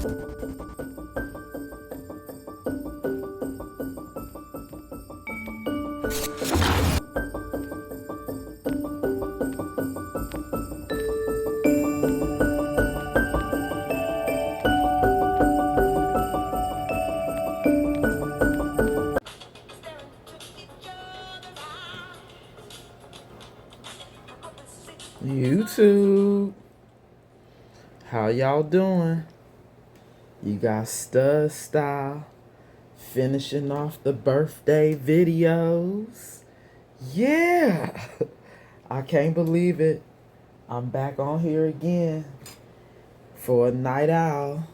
YouTube, how y'all doing? You got Stud Style finishing off the birthday videos. Yeah, I can't believe it. I'm back on here again for a night owl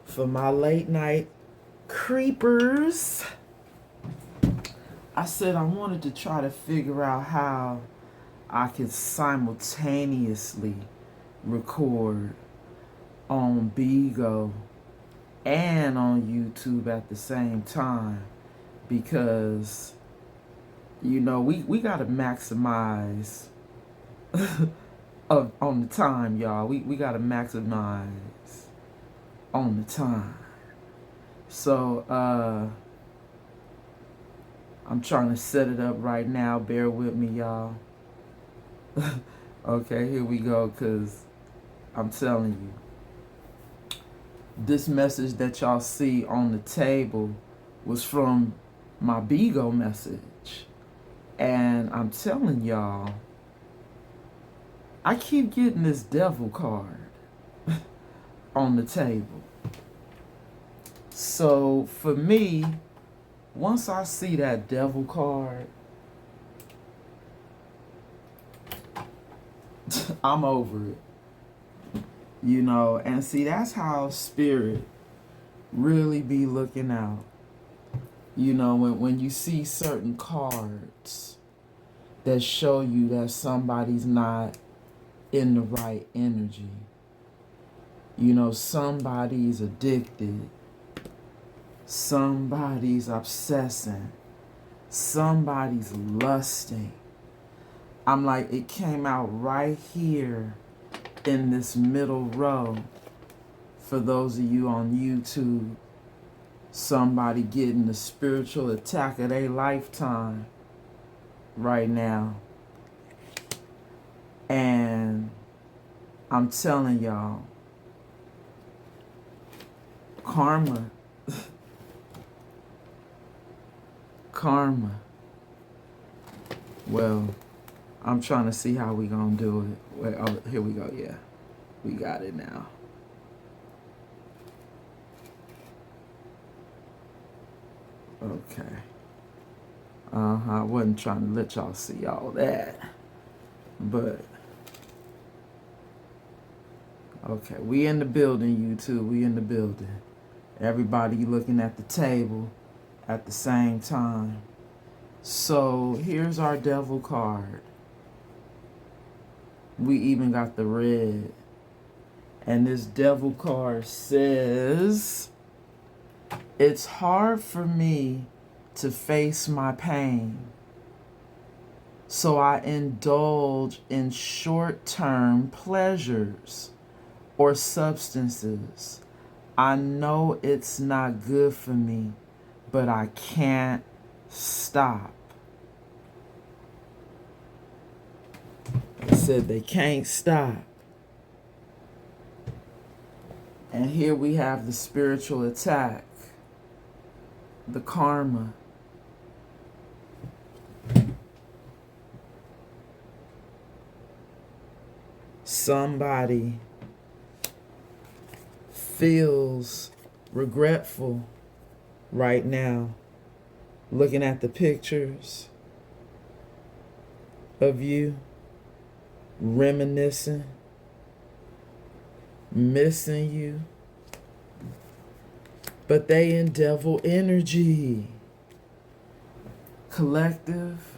for my late night creepers. I said I wanted to try to figure out how I could simultaneously record on Bigo and on YouTube at the same time, because you know we gotta maximize on the time, y'all. We gotta maximize on the time. So I'm trying to set it up right now. Bear with me, y'all. Okay, here we go, because I'm telling you, this message that y'all see on the table was from my Bigo message. And I'm telling y'all, I keep getting this devil card on the table. So for me, once I see that devil card, I'm over it. You know, and see, that's how spirit really be looking out. You know, when you see certain cards that show you that somebody's not in the right energy. You know, somebody's addicted. Somebody's obsessing. Somebody's lusting. I'm like, it came out right here in this middle row. For those of you on YouTube, somebody getting the spiritual attack of their lifetime right now. And I'm telling y'all, karma. Karma. Well, I'm trying to see how we gonna do it. Wait, oh, here we go. Yeah, we got it now. Okay. I wasn't trying to let y'all see all that, but okay, we in the building, YouTube. We in the building. Everybody looking at the table at the same time. So here's our devil card. We even got the red. And this devil card says, it's hard for me to face my pain, so I indulge in short-term pleasures or substances. I know it's not good for me, but I can't stop. They said they can't stop. And here we have the spiritual attack, the karma. Somebody feels regretful right now, looking at the pictures of you, reminiscing, missing you. But they in devil energy. Collective,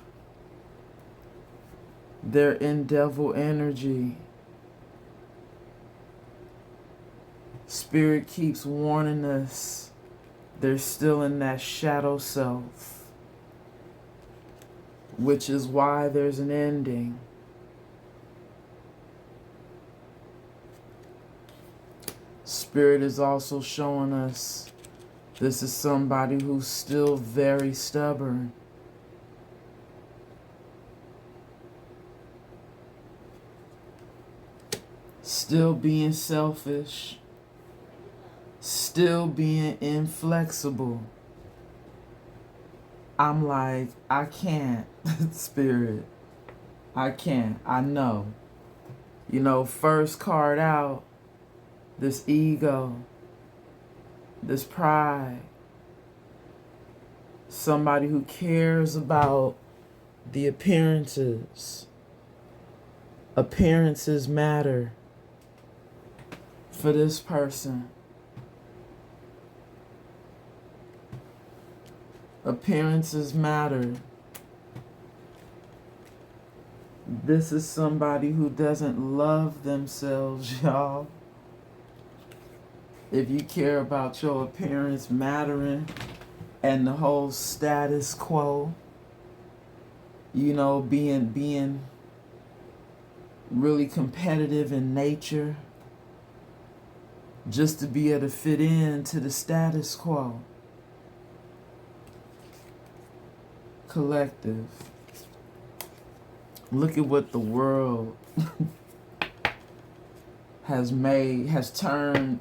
they're in devil energy. Spirit keeps warning us they're still in that shadow self, which is why there's an ending. Spirit is also showing us this is somebody who's still very stubborn. Still being selfish. Still being inflexible. I'm like, I can't, Spirit. I can't. I know. You know, first card out, this ego, this pride. Somebody who cares about the appearances. Appearances matter for this person. Appearances matter. This is somebody who doesn't love themselves, y'all. If you care about your appearance mattering and the whole status quo, you know, being really competitive in nature, just to be able to fit into the status quo. Collective. Look at what the world has turned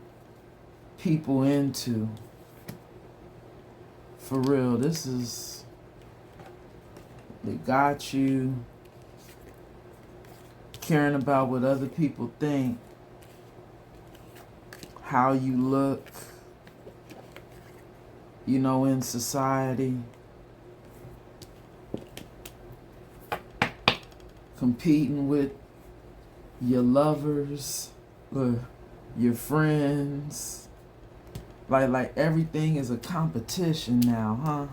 people into. For real, they got you caring about what other people think, how you look, you know, in society. Competing with your lovers or your friends. Like everything is a competition now, huh?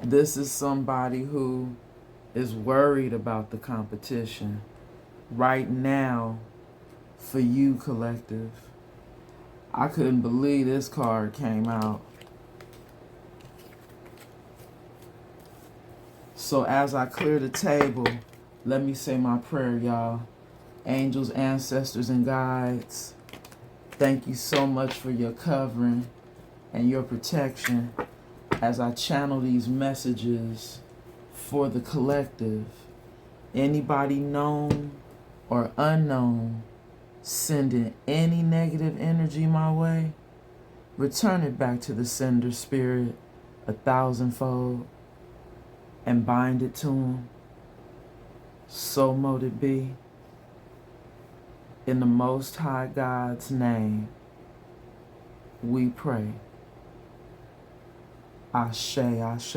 This is somebody who is worried about the competition right now for you, collective. I couldn't believe this card came out. So as I clear the table, let me say my prayer, y'all. Angels, ancestors, and guides, thank you so much for your covering and your protection as I channel these messages for the collective. Anybody known or unknown sending any negative energy my way, return it back to the sender, Spirit, 1,000-fold. And bind it to him. So mote it be. In the Most High God's name, we pray. Ashe, Ashe.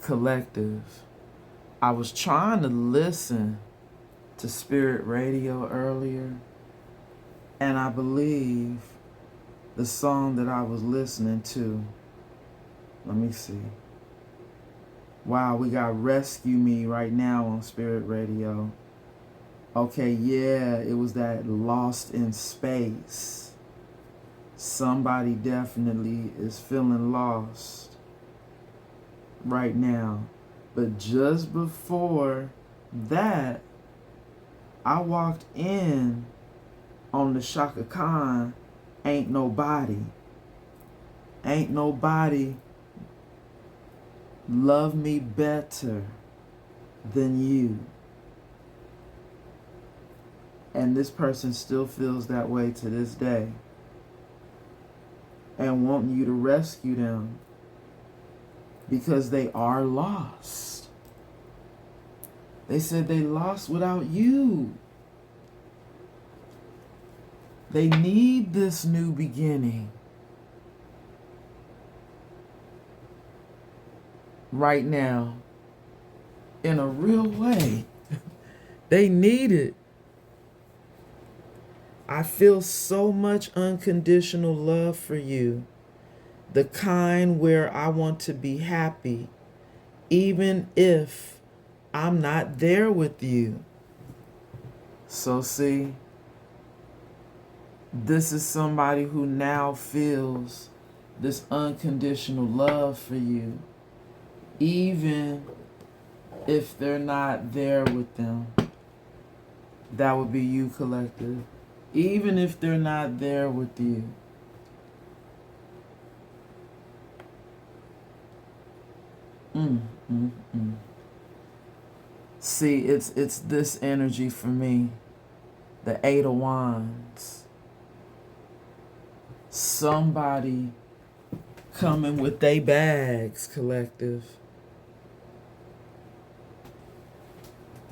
Collective. I was trying to listen to Spirit Radio earlier, and I believe the song that I was listening to, let me see. Wow, we got Rescue Me right now on Spirit Radio. Okay, yeah, it was that Lost in Space. Somebody definitely is feeling lost right now. But just before that, I walked in on the Shaka Khan, Ain't Nobody. Ain't Nobody love me better than you. And this person still feels that way to this day. And wanting you to rescue them because they are lost. They said they lost without you. They need this new beginning. Right now, in a real way. They need it. I feel so much unconditional love for you, the kind where I want to be happy, even if I'm not there with you. So see, this is somebody who now feels this unconditional love for you, even if they're not there with them. That would be you, collective. Even if they're not there with you. Mm, mm, mm. See, it's this energy for me. The Eight of Wands. Somebody coming with their bags, collective.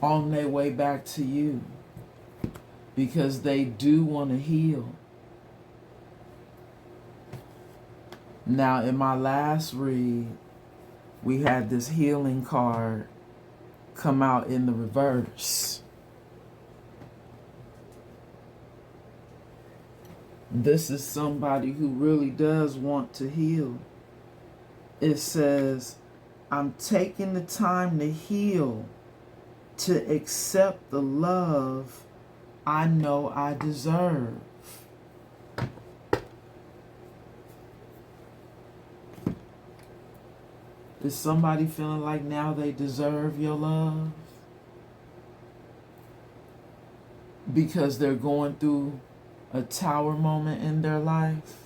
On their way back to you. Because they do want to heal. Now, in my last read, we had this healing card come out in the reverse. This is somebody who really does want to heal. It says, I'm taking the time to heal, to accept the love I know I deserve. Is somebody feeling like now they deserve your love? Because they're going through a tower moment in their life?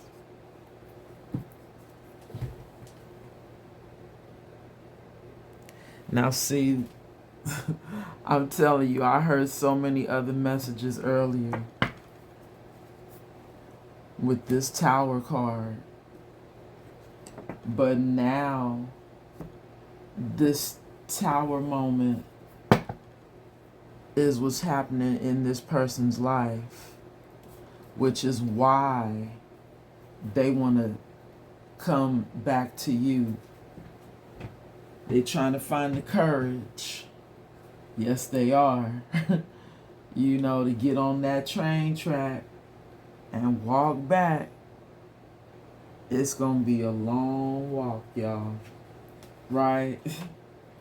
Now see, I'm telling you, I heard so many other messages earlier with this tower card. But now, this tower moment is what's happening in this person's life, which is why they want to come back to you. They're trying to find the courage. Yes, they are. You know, to get on that train track and walk back. It's going to be a long walk, y'all. Right?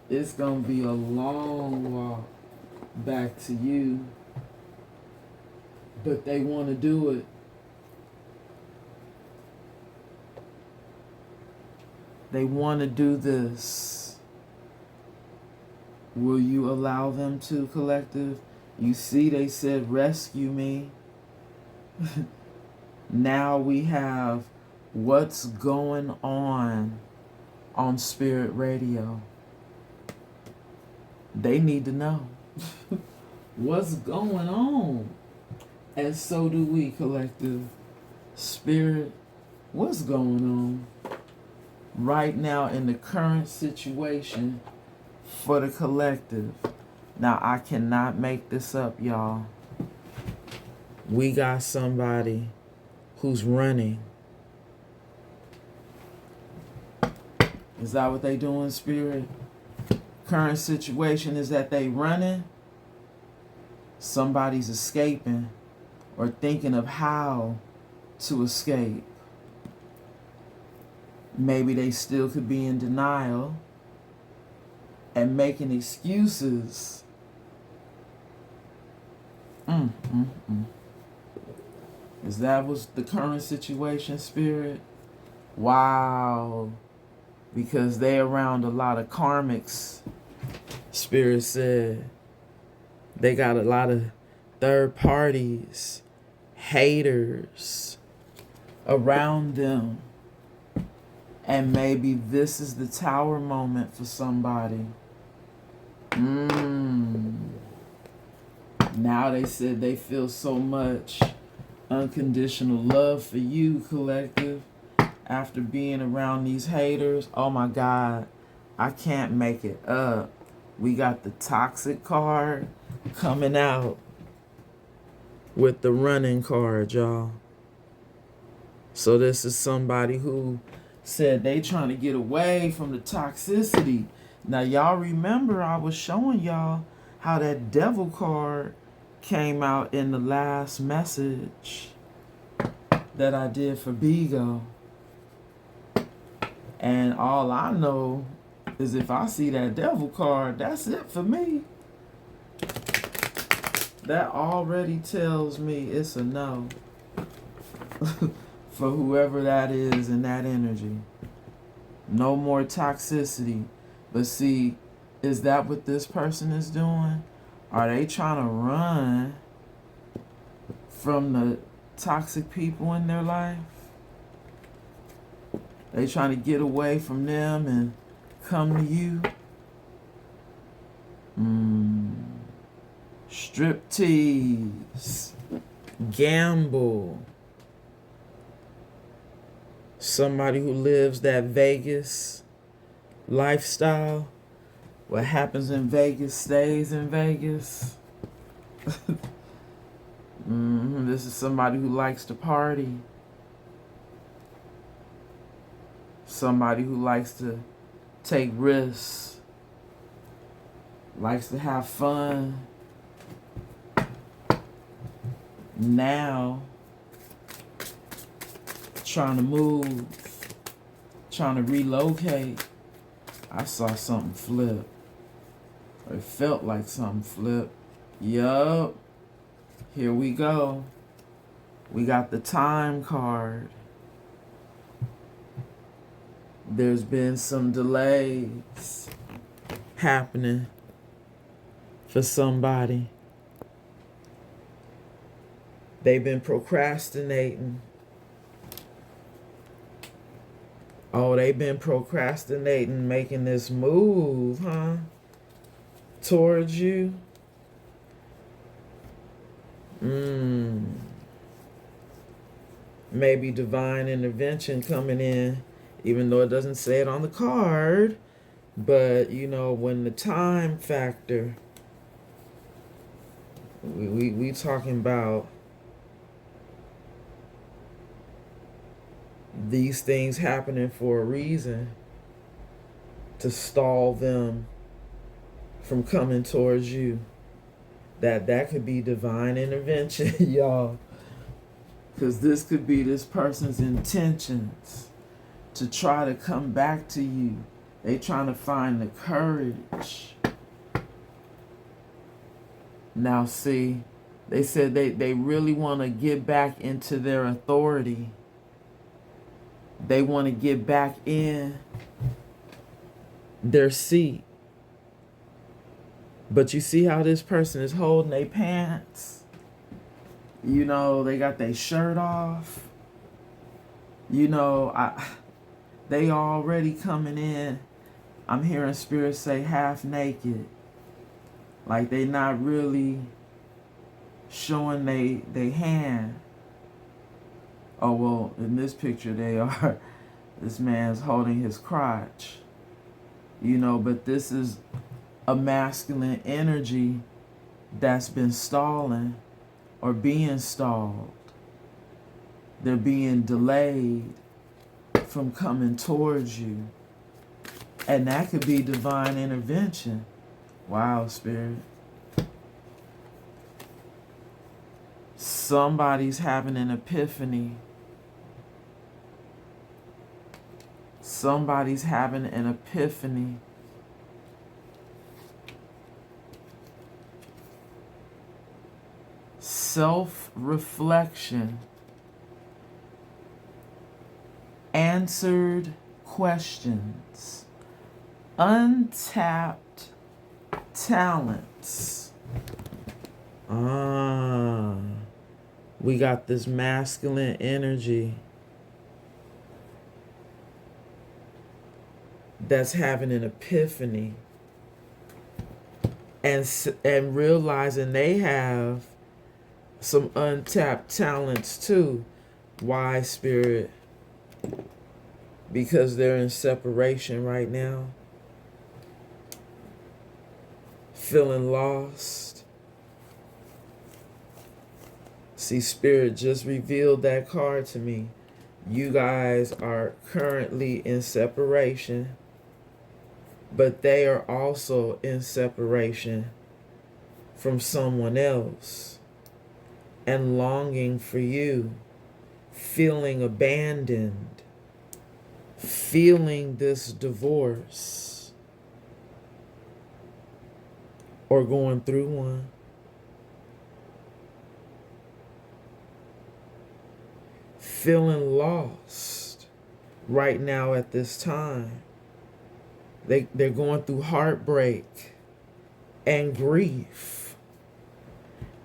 It's going to be a long walk back to you. But they want to do it. They want to do this. Will you allow them to, collective? You see, they said, rescue me. Now we have what's going on Spirit Radio. They need to know what's going on. And so do we, collective. Spirit, what's going on right now in the current situation for the collective? Now, I cannot make this up, y'all. We got somebody who's running. Is that what they doing, Spirit? Current situation is that they running. Somebody's escaping or thinking of how to escape. Maybe they still could be in denial and making excuses. Is that was the current situation, Spirit? Wow. Because they around a lot of karmics, Spirit said. They got a lot of third parties, haters around them. And maybe this is the tower moment for somebody. Now they said they feel so much unconditional love for you, collective, after being around these haters. Oh my God, I can't make it up. We got the toxic card coming out with the running card, y'all. So this is somebody who said they trying to get away from the toxicity. Now y'all remember I was showing y'all how that devil card came out in the last message that I did for Bigo. And all I know is if I see that devil card, that's it for me. That already tells me it's a no for whoever that is in that energy. No more toxicity. But see, is that what this person is doing? Are they trying to run from the toxic people in their life. They trying to get away from them and come to you. Striptease, gamble. Somebody who lives that Vegas lifestyle. What happens in Vegas stays in Vegas. This is somebody who likes to party. Somebody who likes to take risks. Likes to have fun. Now, trying to move. Trying to relocate. I saw something flip. It felt like something flipped. Yup. Here we go. We got the time card. There's been some delays happening for somebody. They've been procrastinating. Oh, they've been procrastinating making this move, huh? Towards you. Maybe divine intervention coming in, even though it doesn't say it on the card. But, you know, when the time factor, we talking about these things happening for a reason, to stall them from coming towards you. That could be divine intervention, y'all. Because this could be this person's intentions to try to come back to you. They trying to find the courage. Now see, they said they really want to get back into their authority. They want to get back in their seat. But you see how this person is holding their pants? You know, they got their shirt off. You know, they already coming in. I'm hearing spirits say half naked. Like they not really showing they hand. Oh, well, in this picture they are. This man's holding his crotch. You know, but this is a masculine energy that's been stalling or being stalled. They're being delayed from coming towards you. And that could be divine intervention. Wow, Spirit. Somebody's having an epiphany. Somebody's having an epiphany. Self-reflection. Answered questions. Untapped talents. We got this masculine energy that's having an epiphany and realizing they have some untapped talents too. Why, Spirit? Because they're in separation right now, feeling lost. See, Spirit just revealed that card to me. You guys are currently in separation, but they are also in separation from someone else and longing for you, feeling abandoned, feeling this divorce or going through one. Feeling lost right now at this time. They're going through heartbreak and grief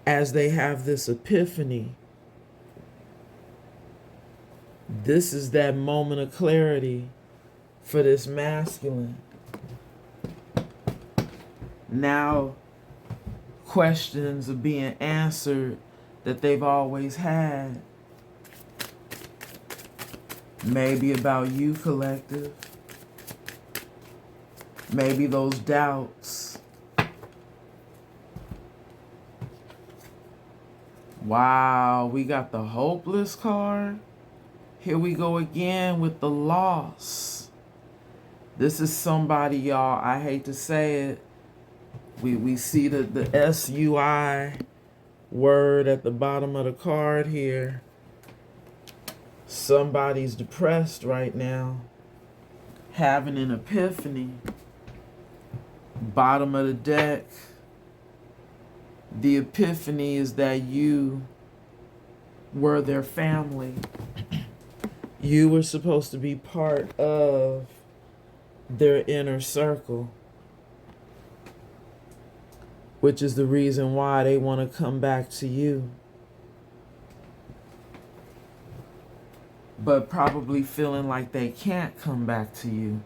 as they have this epiphany This is that moment of clarity for this masculine. Now, questions are being answered that they've always had. Maybe about you, collective. Maybe those doubts. Wow, we got the hopeless card. Here we go again with the loss. This is somebody, y'all, I hate to say it. We see the SUI word at the bottom of the card here. Somebody's depressed right now, having an epiphany. Bottom of the deck. The epiphany is that you were their family. You were supposed to be part of their inner circle, which is the reason why they want to come back to you. But probably feeling like they can't come back to you.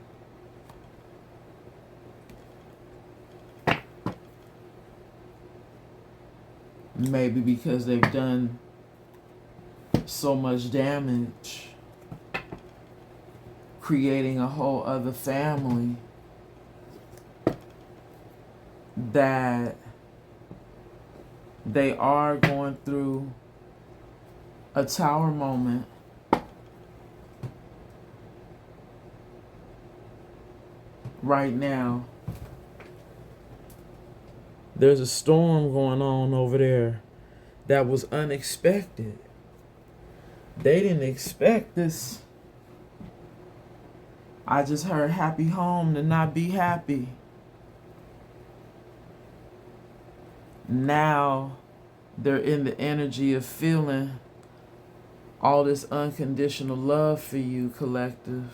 Maybe because they've done so much damage, creating a whole other family, that they are going through a tower moment. Right now. There's a storm going on over there that was unexpected. They didn't expect this. I just heard happy home to not be happy. Now they're in the energy of feeling all this unconditional love for you, collective.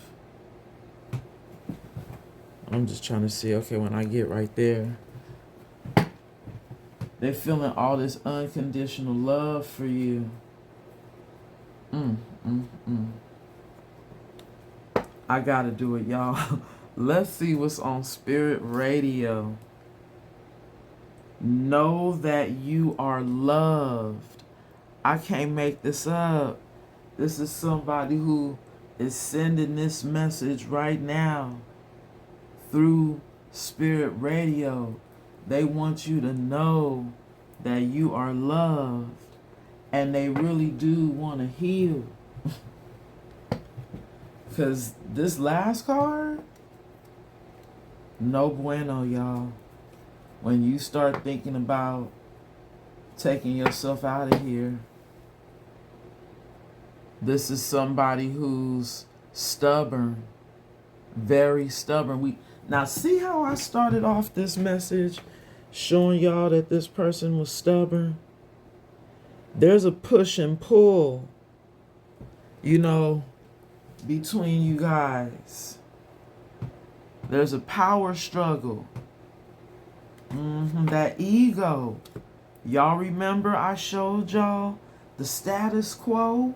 I'm just trying to see, okay, when I get right there. They're feeling all this unconditional love for you. I gotta do it, y'all. Let's see what's on Spirit Radio. Know that you are loved. I can't make this up. This is somebody who is sending this message right now through Spirit Radio. They want you to know that you are loved, and they really do want to heal. Because this last card, no bueno, y'all. When you start thinking about taking yourself out of here, this is somebody who's stubborn, very stubborn. Now see how I started off this message showing y'all that this person was stubborn? There's a push and pull, between you guys. There's a power struggle. That ego. Y'all remember I showed y'all the status quo?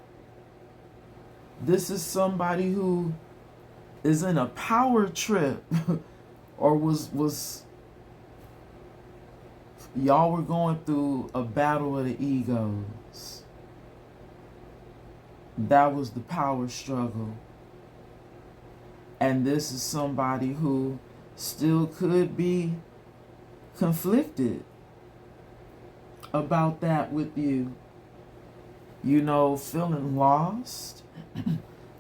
This is somebody who is in a power trip or was y'all were going through a battle of the egos. That was the power struggle. And this is somebody who still could be conflicted about that with you. Feeling lost,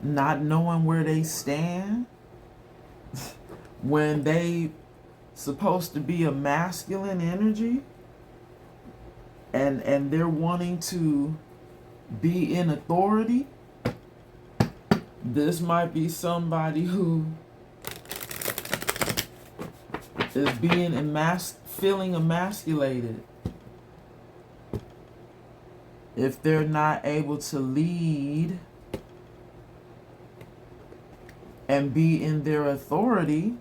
not knowing where they stand, when they supposed to be a masculine energy, and they're wanting to be in authority. This might be somebody who is feeling emasculated if they're not able to lead and be in their authority.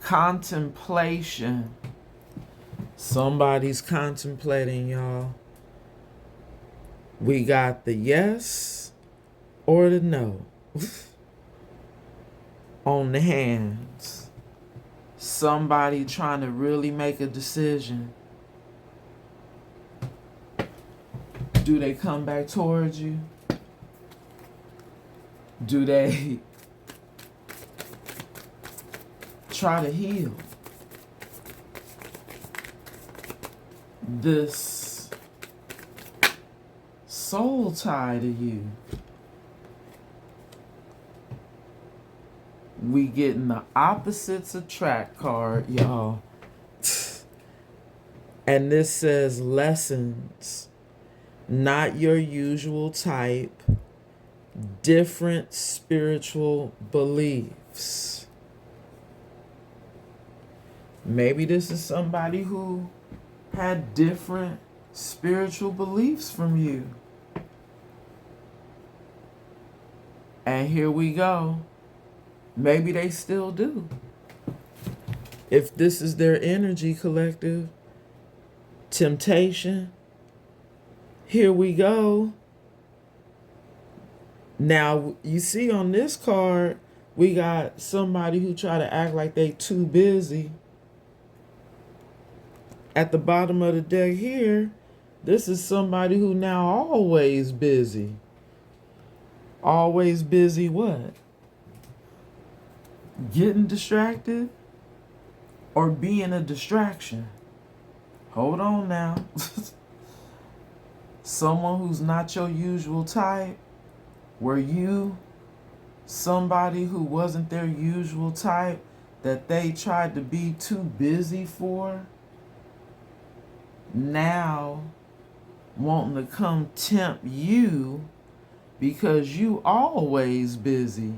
Contemplation. Somebody's contemplating, y'all. We got the yes or the no on the hands. Somebody trying to really make a decision. Do they come back towards you? Do they try to heal this soul tie to you? We getting the opposites attract card, y'all. And this says lessons, not your usual type, different spiritual beliefs. Maybe this is somebody who had different spiritual beliefs from you. And here we go. Maybe they still do. If this is their energy, collective, temptation, here we go. Now, you see on this card, we got somebody who try to act like they too busy. At the bottom of the deck here, this is somebody who now always busy. Always busy what? Getting distracted or being a distraction? Hold on now. Someone who's not your usual type. Were you somebody who wasn't their usual type that they tried to be too busy for? Now wanting to come tempt you because you always busy.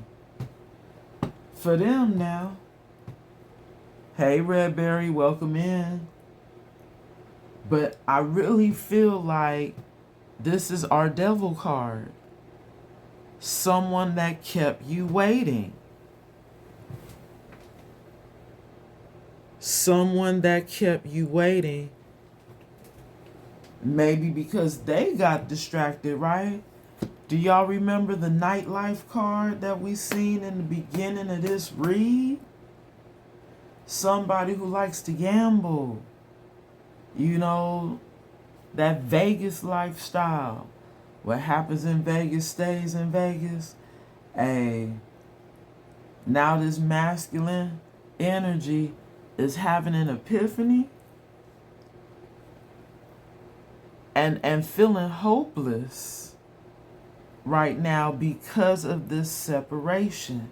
For them now. Hey, Redberry, welcome in. But I really feel like this is our devil card. Someone that kept you waiting. Someone that kept you waiting. Maybe because they got distracted, right? Do y'all remember the nightlife card that we seen in the beginning of this read? Somebody who likes to gamble. You know, that Vegas lifestyle. What happens in Vegas stays in Vegas. Hey, now this masculine energy is having an epiphany and feeling hopeless right now because of this separation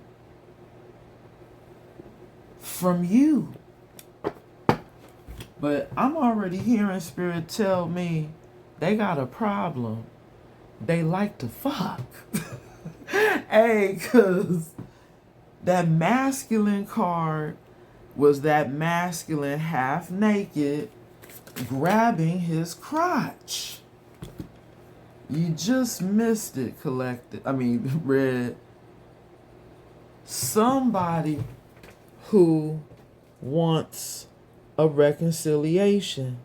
from you. But I'm already hearing Spirit tell me they got a problem. They like to fuck. Hey, because that masculine card was that masculine half naked grabbing his crotch. You just missed it, Red. Somebody who wants a reconciliation.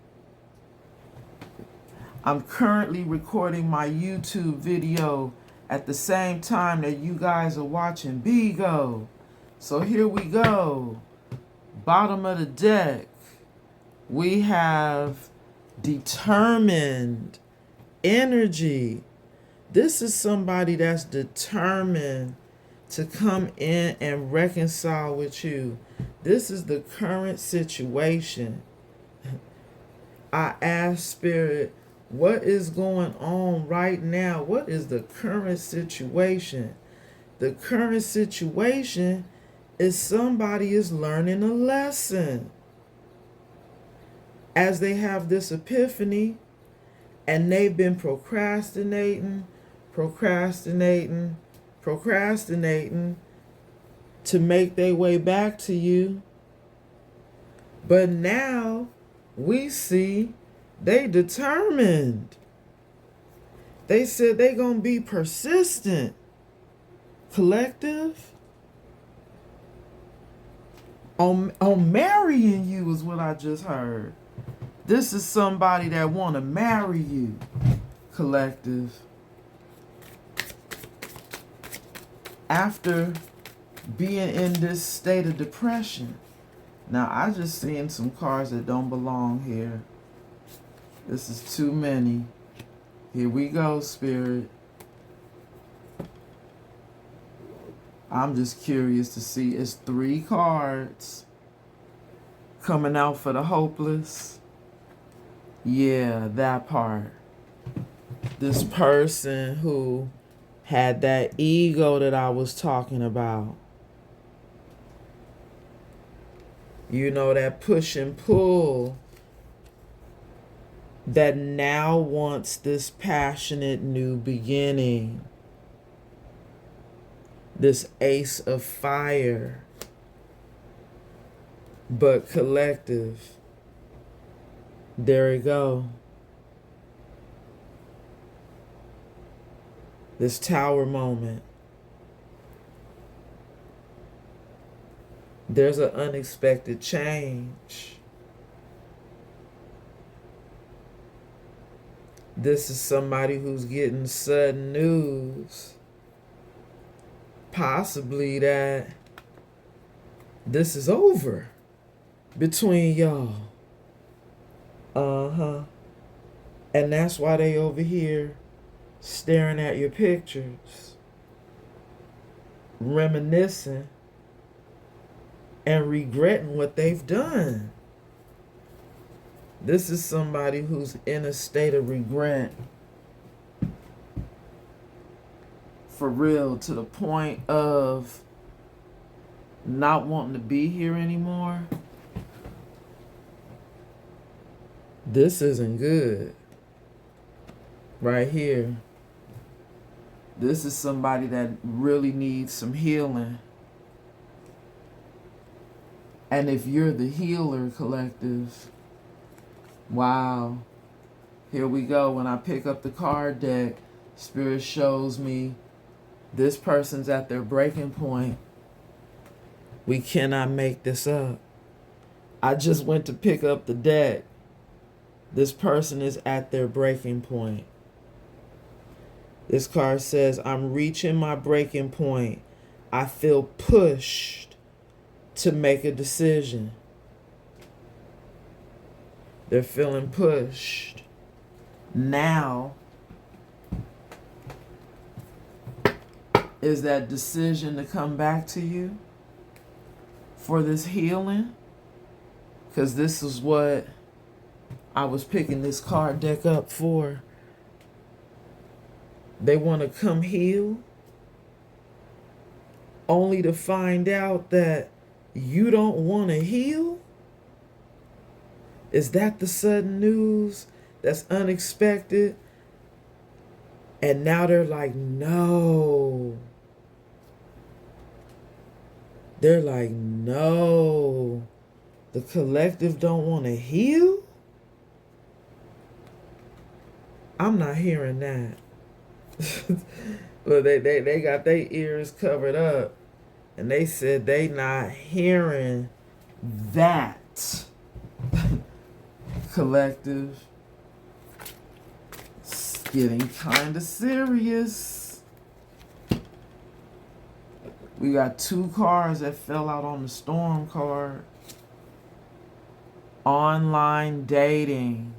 I'm currently recording my YouTube video at the same time that you guys are watching Bigo. So here we go. Bottom of the deck, we have determined energy. This is somebody that's determined to come in and reconcile with you. This is the current situation. I ask Spirit, what is going on right now? What is the current situation? The current situation is somebody is learning a lesson. As they have this epiphany, and they've been procrastinating to make their way back to you. But now we see they determined. They said they gonna be persistent. Collective. On marrying you is what I just heard. This is somebody that want to marry you, collective. After being in this state of depression. Now, I just seen some cards that don't belong here. This is too many. Here we go, Spirit. I'm just curious to see. It's 3 cards coming out for the hopeless. Yeah, that part. This person who had that ego that I was talking about. You know, that push and pull that now wants this passionate new beginning. This Ace of Fire. But collective. There we go. This Tower moment. There's an unexpected change. This is somebody who's getting sudden news. Possibly that this is over between y'all. And that's why they over here staring at your pictures, reminiscing and regretting what they've done. This is somebody who's in a state of regret. For real, to the point of not wanting to be here anymore. This isn't good. Right here. This is somebody that really needs some healing. And if you're the healer, collective, wow. Here we go. When I pick up the card deck, Spirit shows me this person's at their breaking point. We cannot make this up. I just went to pick up the deck. This person is at their breaking point. This card says, I'm reaching my breaking point. I feel pushed to make a decision. They're feeling pushed. Now is that decision to come back to you for this healing? Because this is what I was picking this card deck up for. They want to come heal, only to find out that you don't want to heal? Is that the sudden news that's unexpected? And now they're like, no. They're like, no. The collective don't want to heal? I'm not hearing that. Well, they got their ears covered up. And they said they not hearing that. Collective. It's getting kind of serious. We got 2 cards that fell out on the storm card. Online dating.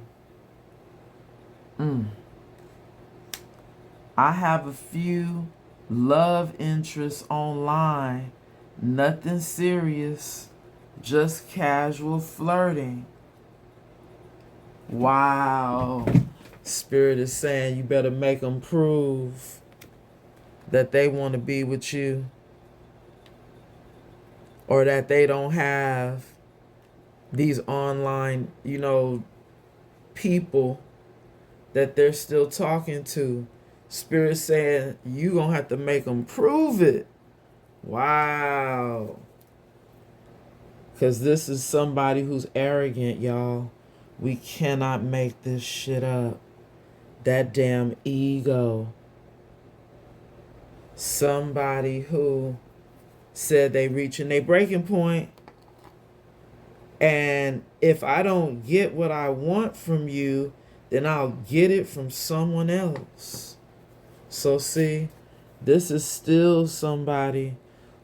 I have a few love interests online. Nothing serious. Just casual flirting. Wow. Spirit is saying you better make them prove that they want to be with you. Or that they don't have these online, people that they're still talking to. Spirit saying you gonna have to make them prove it. Wow. Because this is somebody who's arrogant, y'all. We cannot make this shit up. That damn ego. Somebody who said they reaching their breaking point. And if I don't get what I want from you, then I'll get it from someone else. So see, this is still somebody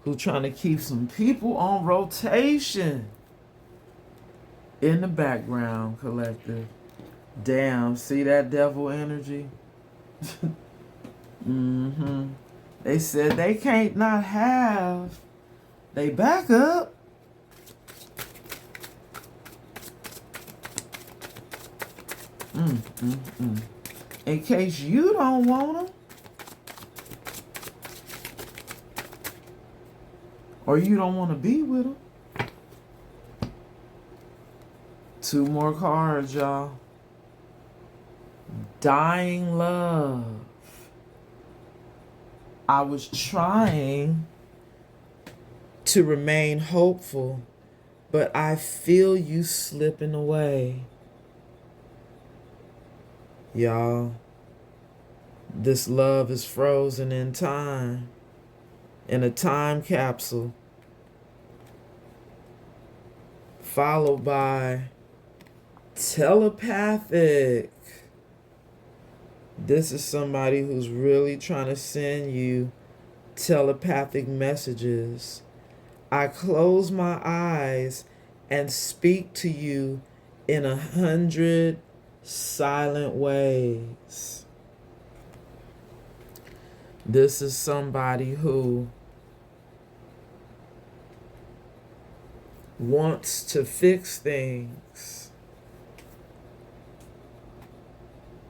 who's trying to keep some people on rotation in the background, collective. Damn, see that devil energy? Mm-hmm. They said they can't not have. They back up. In case you don't want them. Or you don't want to be with them. 2 more cards, y'all. Dying love. I was trying to remain hopeful, but I feel you slipping away. Y'all, this love is frozen in time, in a time capsule, followed by telepathic. This is somebody who's really trying to send you telepathic messages. I close my eyes and speak to you in 100 silent ways. This is somebody who wants to fix things,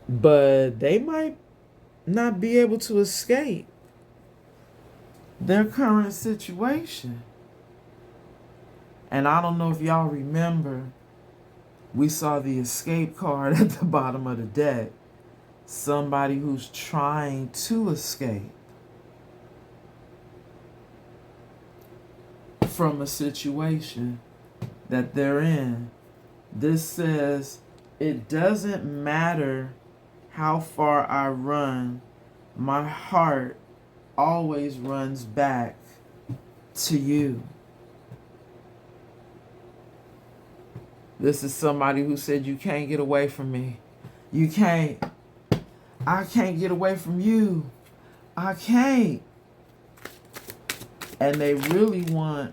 but they might not be able to escape their current situation. And I don't know if y'all remember, we saw the escape card at the bottom of the deck. Somebody who's trying to escape from a situation that they're in. This says, it doesn't matter how far I run, my heart always runs back to you. This is somebody who said, you can't get away from me. You can't. I can't get away from you. I can't. And they really want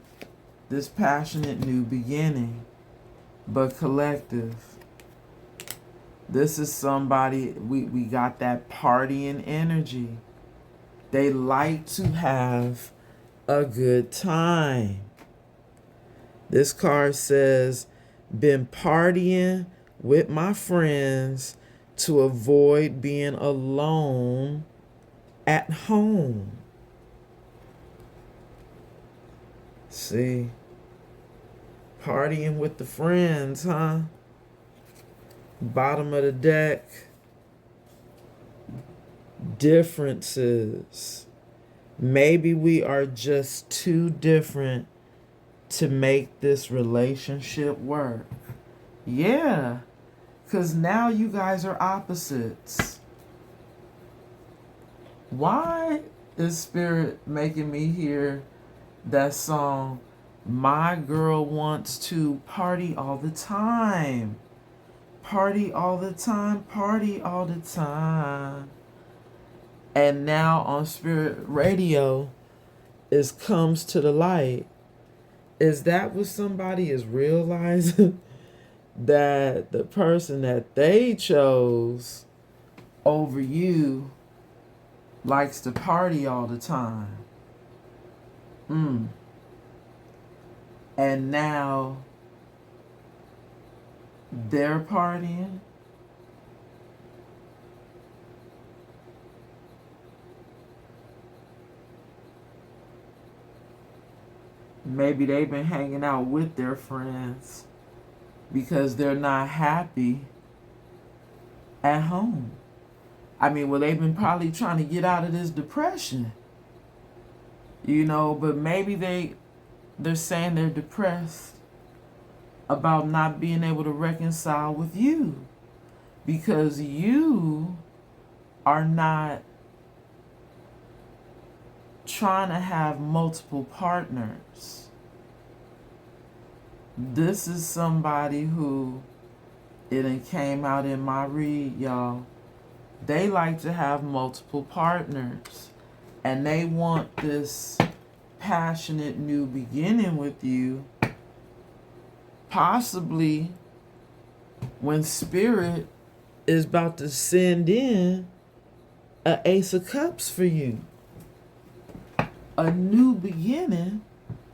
this passionate new beginning. But collective, this is somebody, we got that partying energy. They like to have a good time. This card says, been partying with my friends to avoid being alone at home. See, partying with the friends, huh? Bottom of the deck. Differences. Maybe we are just too different to make this relationship work. Yeah, because now you guys are opposites. Why is Spirit making me hear that song, My Girl Wants to Party All the Time? Party all the time, party all the time. And now on Spirit Radio, it comes to the light. Is that what somebody is realizing? That the person that they chose over you likes to party all the time. And now they're partying. Maybe they've been hanging out with their friends because they're not happy at home. I mean, well, they've been probably trying to get out of this depression. You know, but maybe they're saying they're depressed about not being able to reconcile with you because you are not trying to have multiple partners. This is somebody who, it came out in my read, y'all. They like to have multiple partners. And they want this passionate new beginning with you. Possibly when Spirit is about to send in an Ace of Cups for you. A new beginning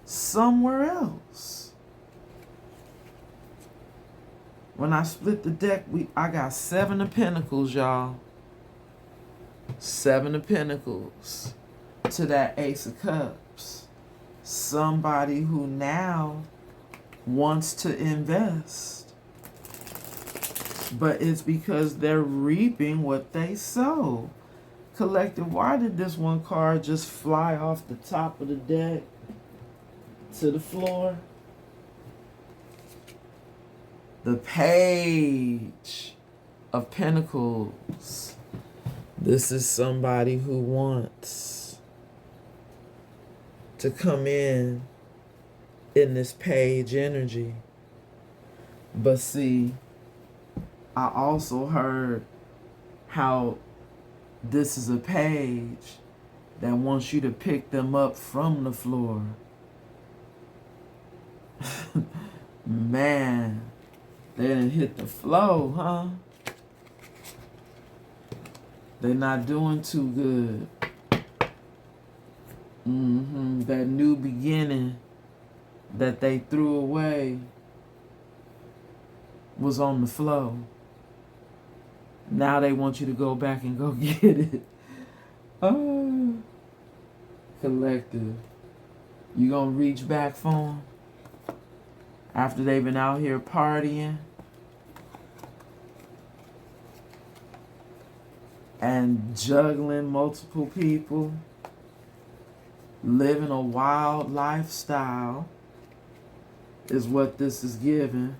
somewhere else. When I split the deck, I got 7 of Pentacles, y'all. 7 of Pentacles to that Ace of Cups. Somebody who now wants to invest. But it's because they're reaping what they sow. Collective, why did this one card just fly off the top of the deck to the floor? The Page of Pentacles. This is somebody who wants to come in this page energy. But see, I also heard how this is a page that wants you to pick them up from the floor. Man, they didn't hit the flow, huh? They're not doing too good. That new beginning that they threw away was on the flow. Now they want you to go back and go get it. Oh, collective. You gonna reach back for them after they've been out here partying and juggling multiple people, living a wild lifestyle is what this is giving.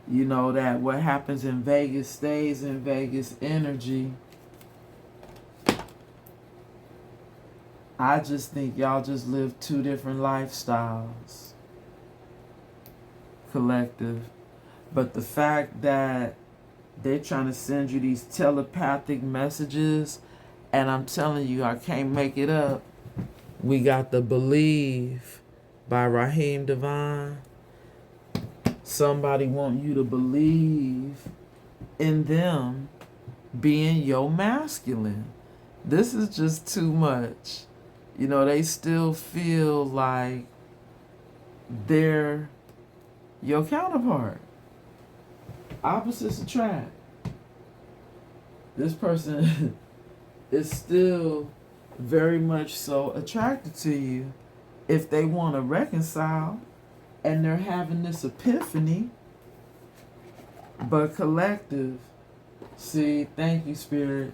You know that what happens in Vegas stays in Vegas energy. I just think y'all just live 2 different lifestyles. Collective. But the fact that they're trying to send you these telepathic messages, and I'm telling you, I can't make it up. We got the Believe by Raheem Devine. Somebody want you to believe in them being your masculine. This is just too much. You know, they still feel like they're your counterpart. Opposites attract. This person is still very much so attracted to you if they want to reconcile and they're having this epiphany. But collective, see, thank you, Spirit.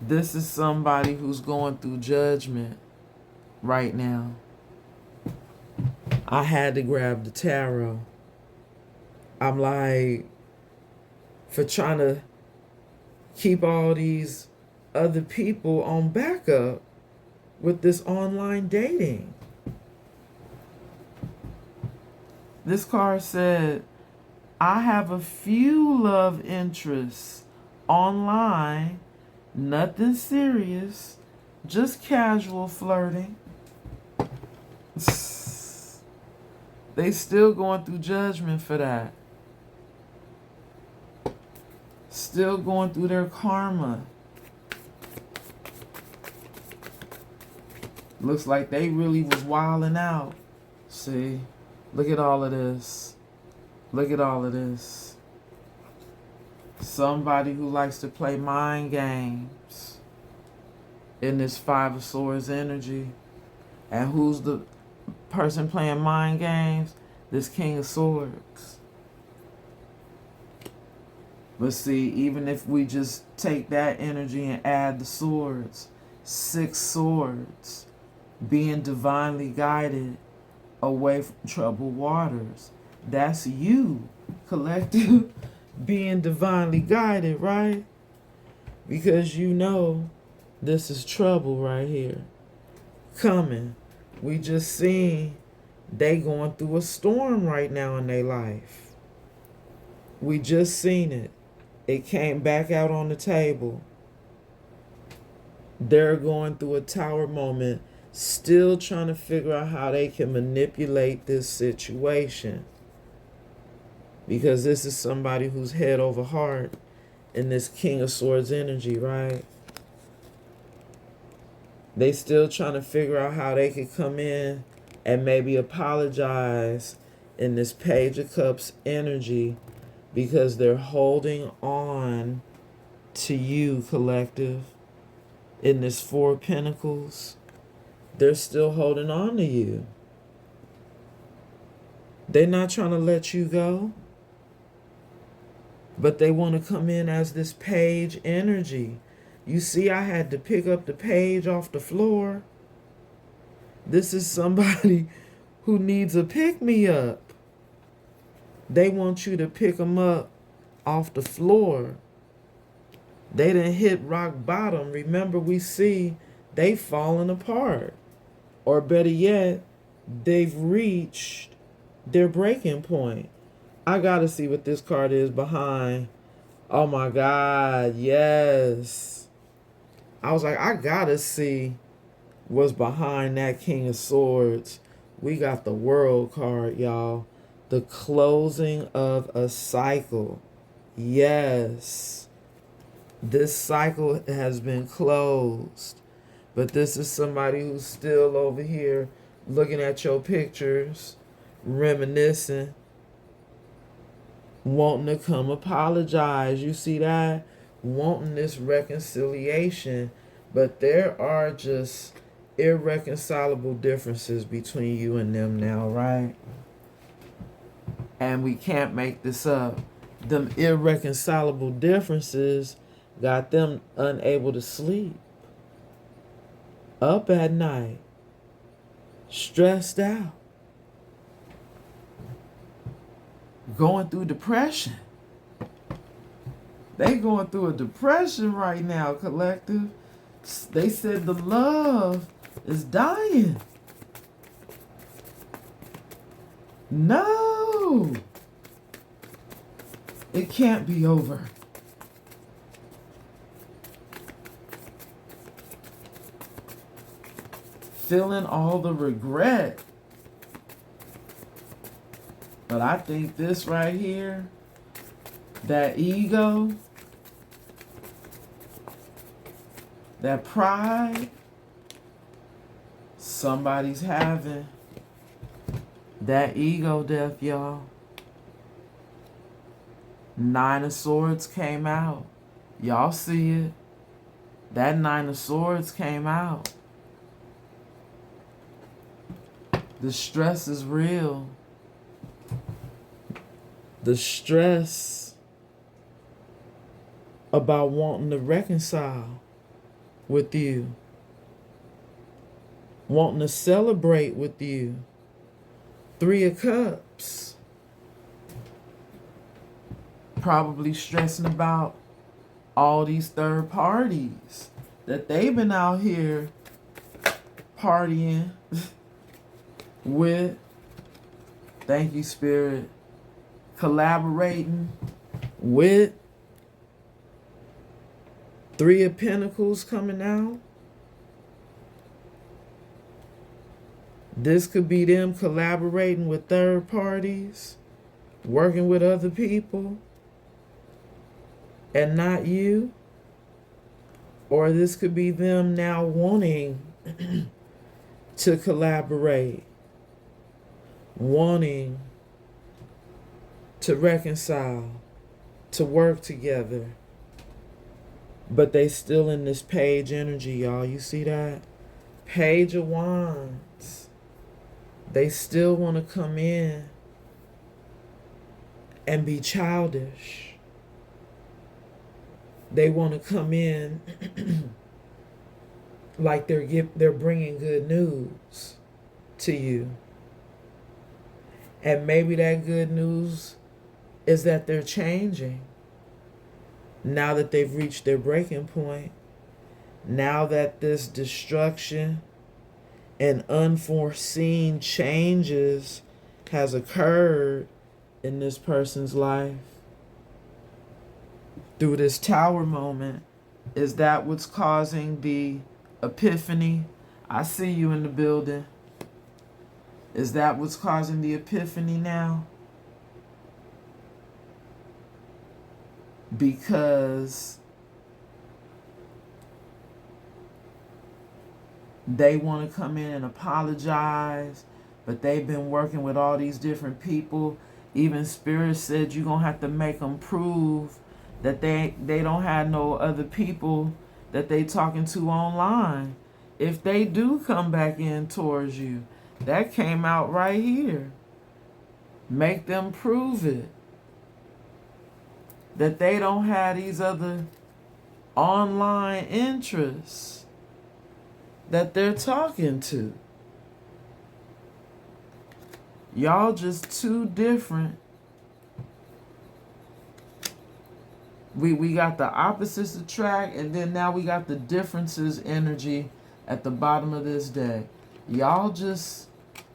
This is somebody who's going through judgment right now. I had to grab the tarot. I'm like, for trying to keep all these other people on backup with this online dating. This card said, I have a few love interests online, nothing serious, just casual flirting. They still going through judgment for that. Still going through their karma. Looks like they really was wilding out. See? Look at all of this. Look at all of this. Somebody who likes to play mind games in this 5 of Swords energy. And who's the person playing mind games? This King of Swords. But see, even if we just take that energy and add the swords, 6 swords, being divinely guided away from troubled waters. That's you, collective, being divinely guided, right? Because you know this is trouble right here coming. We just seen They going through a storm right now in their life. We just seen it. It came back out on the table. They're going through a tower moment, still trying to figure out how they can manipulate this situation. Because this is somebody who's head over heart in this King of Swords energy, right? They still trying to figure out how they could come in and maybe apologize in this Page of Cups energy, because they're holding on to you, collective. In this Four of Pentacles, they're still holding on to you. They're not trying to let you go, but they want to come in as this Page energy. You see, I had to pick up the page off the floor. This is somebody who needs a pick-me-up. They want you to pick them up off the floor. They done hit rock bottom. Remember, we see they falling apart. Or better yet, they've reached their breaking point. I gotta see what this card is behind. Oh my God, yes. I was like, I gotta see what's behind that King of Swords. We got the World card, y'all. The closing of a cycle. Yes. This cycle has been closed. But this is somebody who's still over here looking at your pictures, reminiscing, wanting to come apologize. You see that? Wanting this reconciliation. But there are just irreconcilable differences between you and them now, right? And we can't make this up. Them irreconcilable differences got them unable to sleep, up at night, stressed out, going through depression. They going through a depression right now, collective. They said the love is dying. No, it can't be over. Feeling all the regret. But I think this right here, that ego, that pride, somebody's having that ego death, y'all. Nine of Swords came out. Y'all see it. That Nine of Swords came out. The stress is real. The stress about wanting to reconcile with you, wanting to celebrate with you. Three of Cups. Probably stressing about all these third parties that they've been out here partying with. Thank you, Spirit. Collaborating with. Three of Pentacles coming out. This could be them collaborating with third parties, working with other people, and not you. Or this could be them now wanting to collaborate, wanting to reconcile, to work together. But they still in this Page energy, y'all. You see that? Page of Wands. They still want to come in and be childish. They want to come in like they're bringing good news to you. And maybe that good news is that they're changing. Now that they've reached their breaking point, now that this destruction and unforeseen changes has occurred in this person's life through this tower moment. Is that what's causing the epiphany? I see you in the building. Is that what's causing the epiphany now? Because they want to come in and apologize, but they've been working with all these different people. Even Spirit said you're going to have to make them prove that they don't have no other people that they talking to online. If they do come back in towards you, that came out right here. Make them prove it. That they don't have these other online interests that they're talking to. Y'all just too different. We got the opposites attract, and then now we got the differences energy at the bottom of this deck. Y'all just,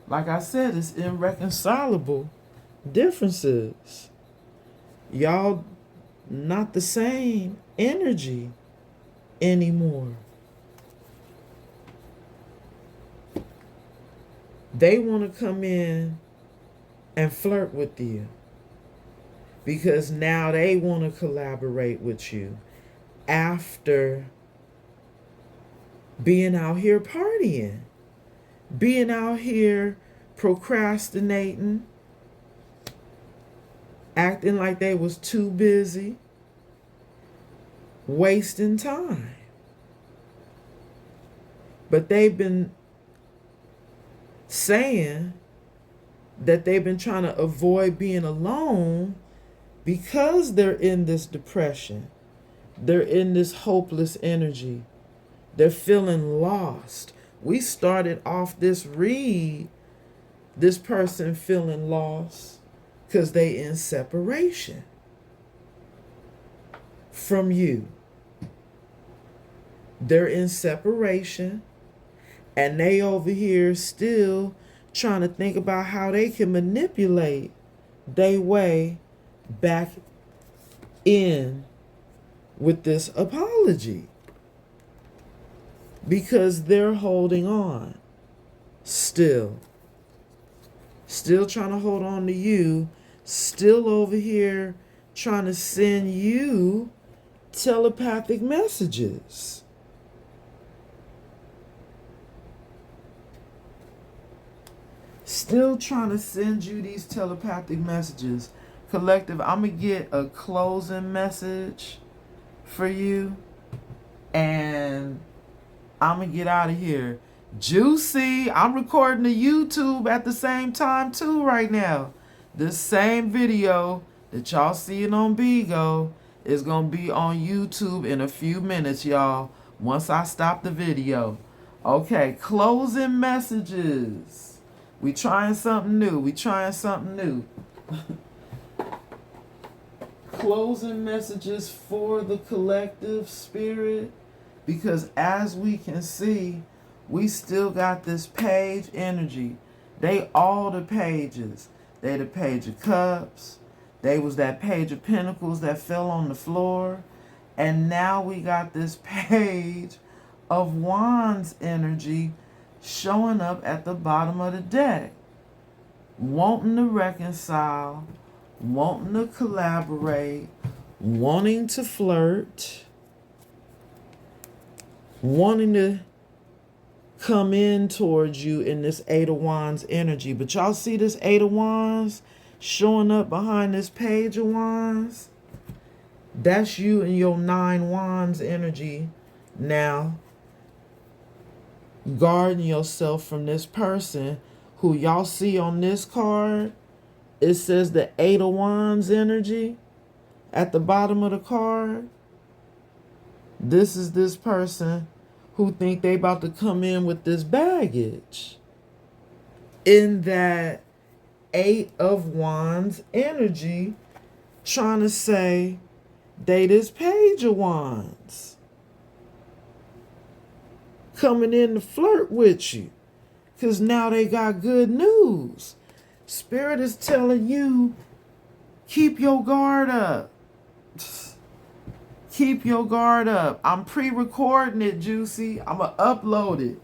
like I said, it's irreconcilable differences. Y'all not the same energy anymore. They want to come in and flirt with you because now they want to collaborate with you after being out here partying, being out here procrastinating, acting like they was too busy, wasting time. But they've been saying that they've been trying to avoid being alone because they're in this depression. They're in this hopeless energy. They're feeling lost. We started off this read, this person feeling lost because they in separation from you. They're in separation, and they over here still trying to think about how they can manipulate their way back in with this apology. Because they're holding on. Still trying to hold on to you. Still over here trying to send you telepathic messages. Still trying to send you these telepathic messages. Collective, I'm going to get a closing message for you. And I'm going to get out of here. Juicy, I'm recording the YouTube at the same time too right now. This same video that y'all seeing on Bigo is going to be on YouTube in a few minutes, y'all. Once I stop the video. Okay, closing messages. We trying something new. Closing messages for the collective spirit. Because as we can see, we still got this page energy. They all the pages. They the page of cups. They was that page of pentacles that fell on the floor. And now we got this page of wands energy showing up at the bottom of the deck. Wanting to reconcile, wanting to collaborate, wanting to flirt, wanting to come in towards you in this Eight of Wands energy. But y'all see this Eight of Wands showing up behind this Page of Wands? That's you and your Nine Wands energy now. Guarding yourself from this person who y'all see on this card. It says the Eight of Wands energy at the bottom of the card. This is this person who think they about to come in with this baggage. In that Eight of Wands energy, trying to say they this Page of Wands. Coming in to flirt with you. Because now they got good news. Spirit is telling you, keep your guard up. Keep your guard up. I'm pre-recording it, Juicy. I'm going to upload it.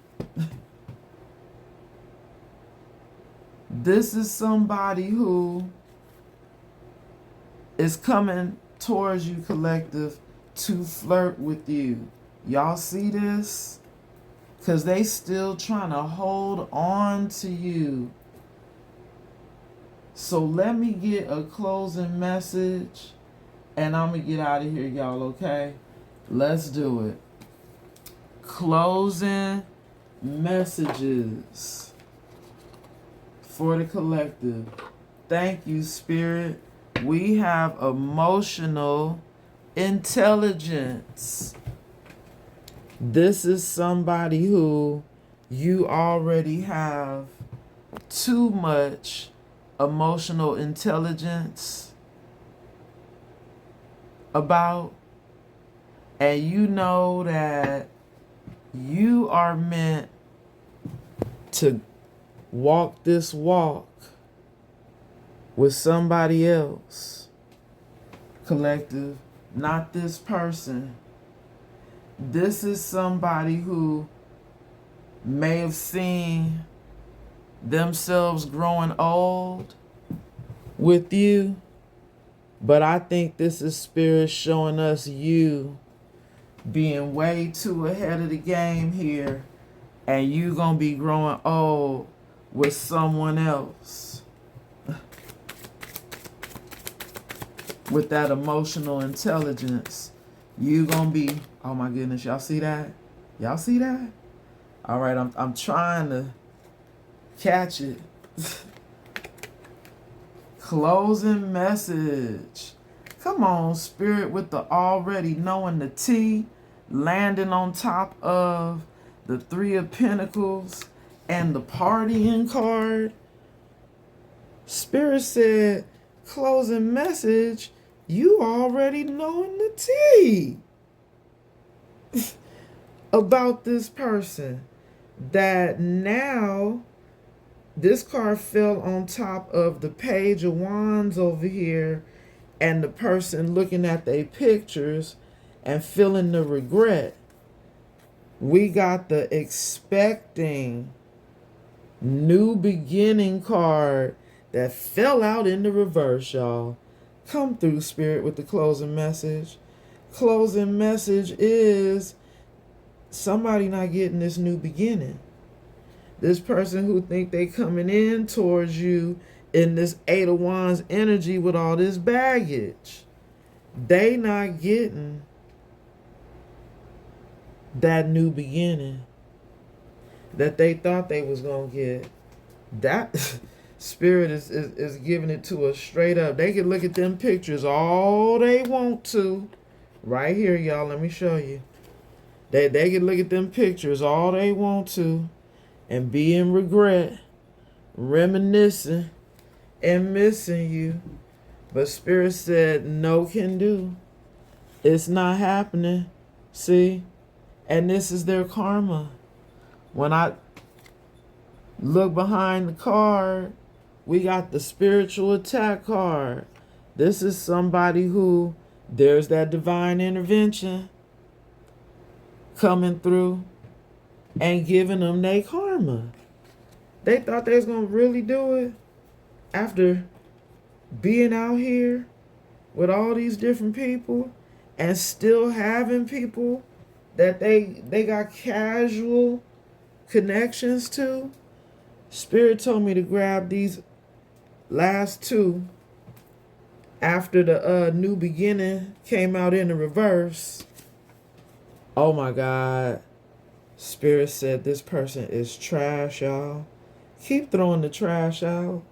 This is somebody who is coming towards you, collective, to flirt with you. Y'all see this? Because they still trying to hold on to you. So let me get a closing message and I'm going to get out of here, y'all, okay? Let's do it. Closing messages for the collective. Thank you, Spirit. We have emotional intelligence. This is somebody who you already have too much emotional intelligence about, and you know that you are meant to walk this walk with somebody else, collective, not this person. This is somebody who may have seen themselves growing old with you, but I think this is Spirit showing us you being way too ahead of the game here, and you gonna be growing old with someone else with that emotional intelligence. You gonna be, oh my goodness, y'all see that? Y'all see that? All right, I'm trying to catch it. Closing message. Come on, Spirit, with the already knowing the T, landing on top of the Three of Pentacles and the partying card. Spirit said, closing message, you already knowing the T about this person. That now this card fell on top of the Page of Wands over here and the person looking at their pictures and feeling the regret. We got the expecting new beginning card that fell out in the reverse, y'all. Come through, Spirit, with the closing message. Closing message is somebody not getting this new beginning. This person who think they coming in towards you in this Eight of Wands energy with all this baggage, they not getting that new beginning that they thought they was gonna get. That Spirit is giving it to us straight up. They can look at them pictures all they want to. Right here, y'all, let me show you. They can look at them pictures all they want to and be in regret, reminiscing, and missing you. But Spirit said, no can do. It's not happening. See? And this is their karma. When I look behind the card, we got the spiritual attack card. This is somebody who, there's that divine intervention coming through and giving them their karma. They thought they was going to really do it after being out here with all these different people and still having people that they got casual connections to. Spirit told me to grab these last two after the new beginning came out in the reverse. Oh my God. Spirit said this person is trash, y'all. Keep throwing the trash out.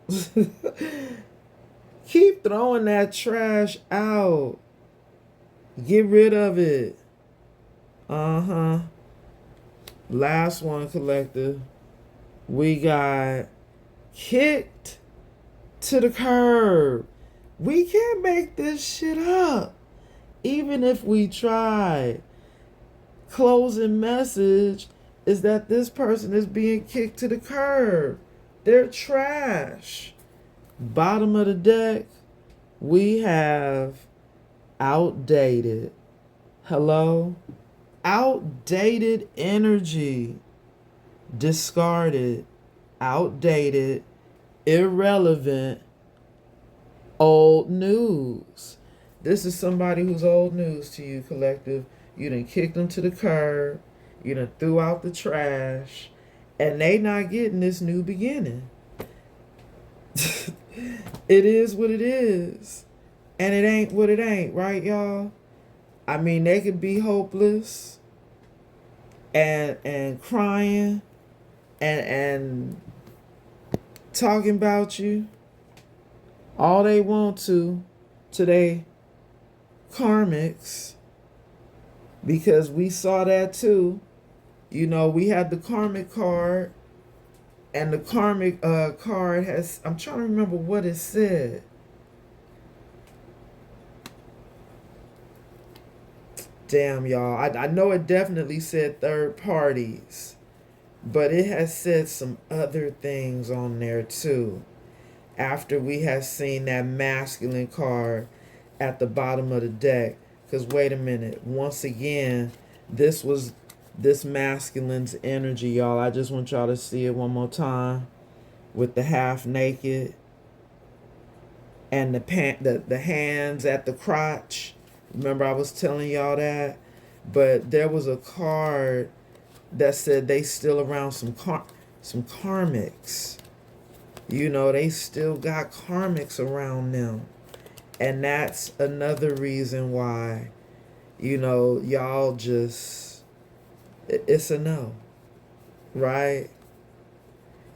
Keep throwing that trash out. Get rid of it. Last one, collective. We got kicked to the curb. We can't make this shit up, even if we try. Closing message, is that this person is being kicked to the curb. They're trash. Bottom of the deck, we have outdated. Hello? Outdated energy. Discarded. Outdated. Irrelevant. Old news. This is somebody who's old news to you, collective. You done kicked them to the curb. You done threw out the trash. And they not getting this new beginning. It is what it is. And it ain't what it ain't, right, y'all? I mean, they could be hopeless and crying and talking about you all they want to they karmics, because we saw that too. You know, we had the karmic card, and the karmic card has, I'm trying to remember what it said. Damn, y'all. I know it definitely said third parties, but it has said some other things on there too. After we have seen that masculine card at the bottom of the deck. Because wait a minute. Once again, this was this masculine's energy, y'all. I just want y'all to see it one more time. With the half naked. And the hands at the crotch. Remember I was telling y'all that? But there was a card that said they still around some karmics. You know, they still got karmics around them. And that's another reason why, you know, y'all just, it's a no. Right?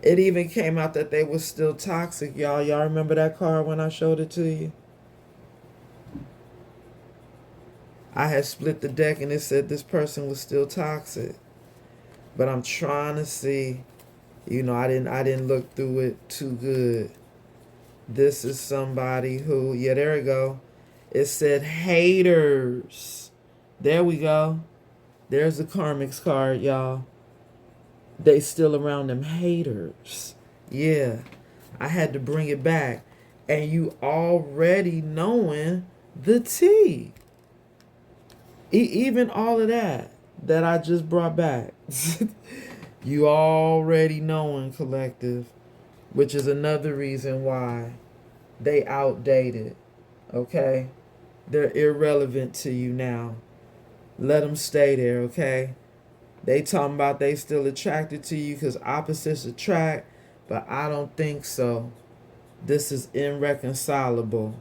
It even came out that they were still toxic, y'all. Y'all remember that card when I showed it to you? I had split the deck and it said this person was still toxic. But I'm trying to see, you know, I didn't look through it too good. This is somebody who, yeah, there we go. It said haters. There we go. There's the karmics card, y'all. They still around them haters. Yeah, I had to bring it back. And you already knowing the tea. Even all of that I just brought back. You already knowing, collective. Which is another reason why they outdated. Okay? They're irrelevant to you now. Let them stay there, okay? They talking about they still attracted to you because opposites attract. But I don't think so. This is irreconcilable.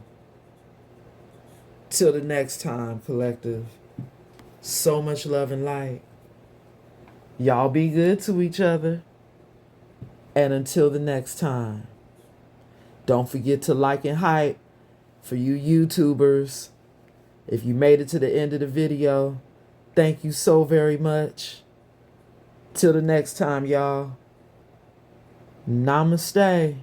Till the next time, collective. So much love and light. Y'all be good to each other. And until the next time, don't forget to like and hype for you YouTubers. If you made it to the end of the video, thank you so very much. Till the next time, y'all. Namaste.